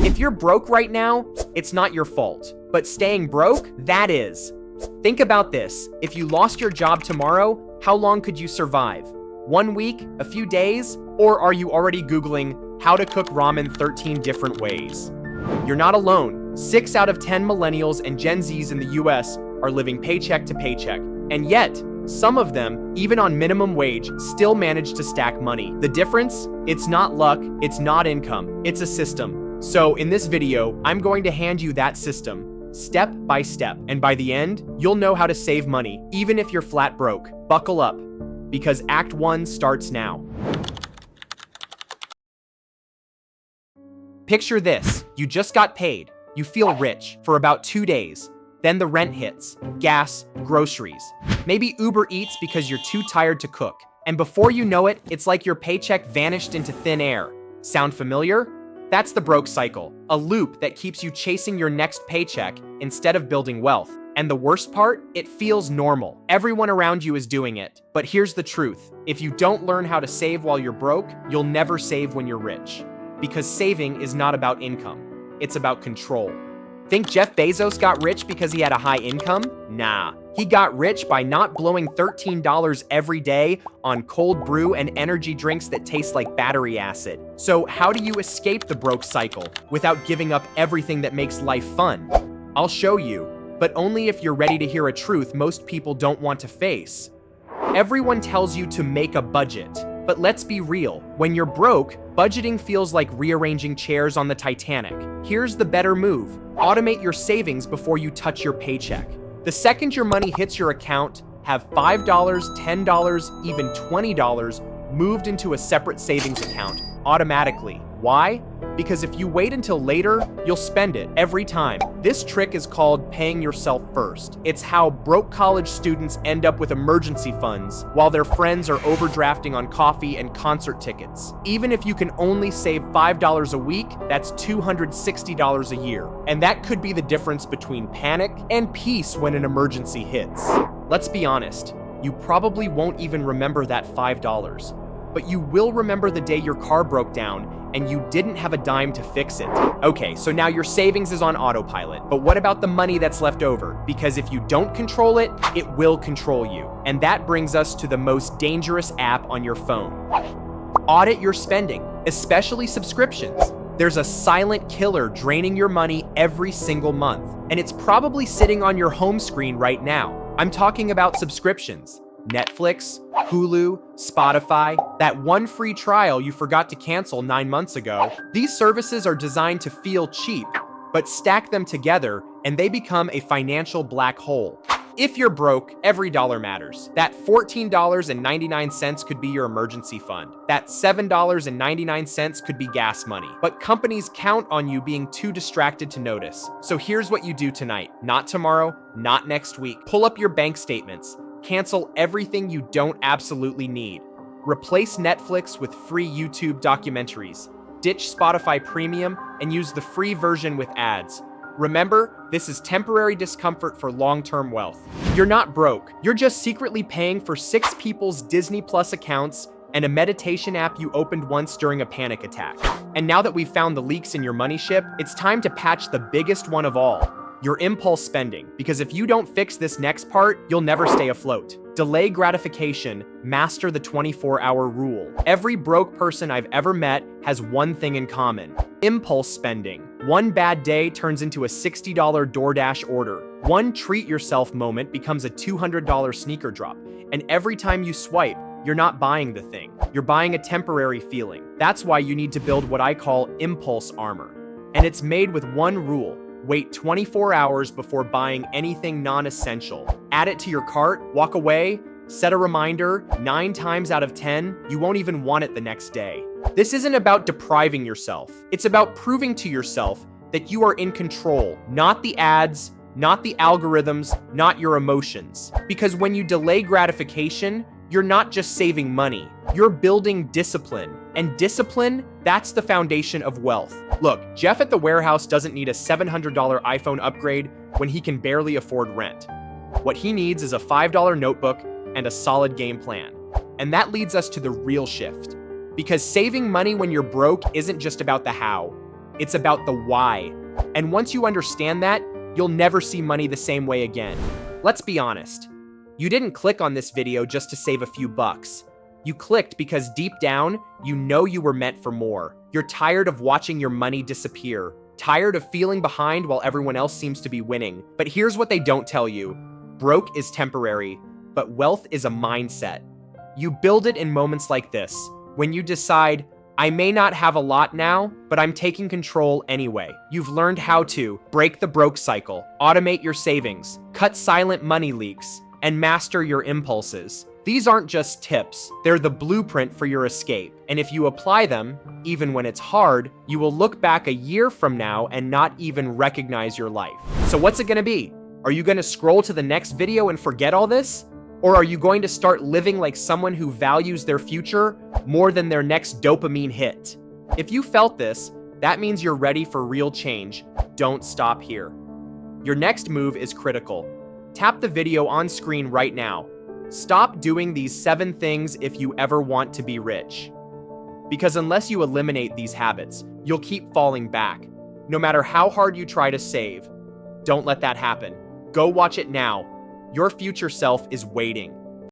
If you're broke right now, it's not your fault. But staying broke, that is. Think about this. If you lost your job tomorrow, how long could you survive? 1 week? A few days? Or are you already Googling how to cook ramen 13 different ways? You're not alone. 6 out of 10 millennials and Gen Zs in the US are living paycheck to paycheck. And yet, some of them, even on minimum wage, still manage to stack money. The difference? It's not luck, it's not income, it's a system. So in this video, I'm going to hand you that system, step by step. And by the end, you'll know how to save money, even if you're flat broke. Buckle up, because Act 1 starts now. Picture this, you just got paid. You feel rich for about 2 days. Then the rent hits, gas, groceries. Maybe Uber Eats because you're too tired to cook. And before you know it, it's like your paycheck vanished into thin air. Sound familiar? That's the broke cycle, a loop that keeps you chasing your next paycheck instead of building wealth. And the worst part, it feels normal. Everyone around you is doing it. But here's the truth. If you don't learn how to save while you're broke, you'll never save when you're rich. Because saving is not about income, it's about control. Think Jeff Bezos got rich because he had a high income? Nah. He got rich by not blowing $13 every day on cold brew and energy drinks that taste like battery acid. So how do you escape the broke cycle without giving up everything that makes life fun? I'll show you, but only if you're ready to hear a truth most people don't want to face. Everyone tells you to make a budget. But let's be real, when you're broke, budgeting feels like rearranging chairs on the Titanic. Here's the better move. Automate your savings before you touch your paycheck. The second your money hits your account, have $5, $10, even $20 moved into a separate savings account automatically. Why? Because if you wait until later, you'll spend it every time. This trick is called paying yourself first. It's how broke college students end up with emergency funds while their friends are overdrafting on coffee and concert tickets. Even if you can only save $5 a week, that's $260 a year. And that could be the difference between panic and peace when an emergency hits. Let's be honest, you probably won't even remember that $5. But you will remember the day your car broke down and you didn't have a dime to fix it. Okay, so now your savings is on autopilot, but what about the money that's left over? Because if you don't control it, it will control you. And that brings us to the most dangerous app on your phone. Audit your spending, especially subscriptions. There's a silent killer draining your money every single month, and it's probably sitting on your home screen right now. I'm talking about subscriptions. Netflix, Hulu, Spotify, that one free trial you forgot to cancel 9 months ago. These services are designed to feel cheap, but stack them together and they become a financial black hole. If you're broke, every dollar matters. That $14.99 could be your emergency fund. That $7.99 could be gas money. But companies count on you being too distracted to notice. So here's what you do tonight, not tomorrow, not next week. Pull up your bank statements. Cancel everything you don't absolutely need. Replace Netflix with free YouTube documentaries. Ditch Spotify Premium and use the free version with ads. Remember, this is temporary discomfort for long-term wealth. You're not broke. You're just secretly paying for 6 people's Disney Plus accounts and a meditation app you opened once during a panic attack. And now that we've found the leaks in your money ship, it's time to patch the biggest one of all. Your impulse spending, because if you don't fix this next part, you'll never stay afloat. Delay gratification, master the 24-hour rule. Every broke person I've ever met has one thing in common: impulse spending. One bad day turns into a $60 DoorDash order. One treat yourself moment becomes a $200 sneaker drop. And every time you swipe, you're not buying the thing. You're buying a temporary feeling. That's why you need to build what I call impulse armor. And it's made with one rule. Wait 24 hours before buying anything non-essential. Add it to your cart, walk away, set a reminder. 9 times out of 10, you won't even want it the next day. This isn't about depriving yourself. It's about proving to yourself that you are in control, not the ads, not the algorithms, not your emotions. Because when you delay gratification, you're not just saving money, you're building discipline. And discipline, that's the foundation of wealth. Look, Jeff at the warehouse doesn't need a $700 iPhone upgrade when he can barely afford rent. What he needs is a $5 notebook and a solid game plan. And that leads us to the real shift. Because saving money when you're broke isn't just about the how, It's about the why. And once you understand that, you'll never see money the same way again. Let's be honest. You didn't click on this video just to save a few bucks. You clicked because deep down, you know you were meant for more. You're tired of watching your money disappear, tired of feeling behind while everyone else seems to be winning. But here's what they don't tell you. Broke is temporary, but wealth is a mindset. You build it in moments like this, when you decide, I may not have a lot now, but I'm taking control anyway. You've learned how to break the broke cycle, automate your savings, cut silent money leaks, and master your impulses. These aren't just tips, they're the blueprint for your escape. And if you apply them, even when it's hard, you will look back a year from now and not even recognize your life. So what's it gonna be? Are you gonna scroll to the next video and forget all this? Or are you going to start living like someone who values their future more than their next dopamine hit? If you felt this, that means you're ready for real change. Don't stop here. Your next move is critical. Tap the video on screen right now. Stop doing these 7 things if you ever want to be rich. Because unless you eliminate these habits, you'll keep falling back, no matter how hard you try to save. Don't let that happen. Go watch it now. Your future self is waiting.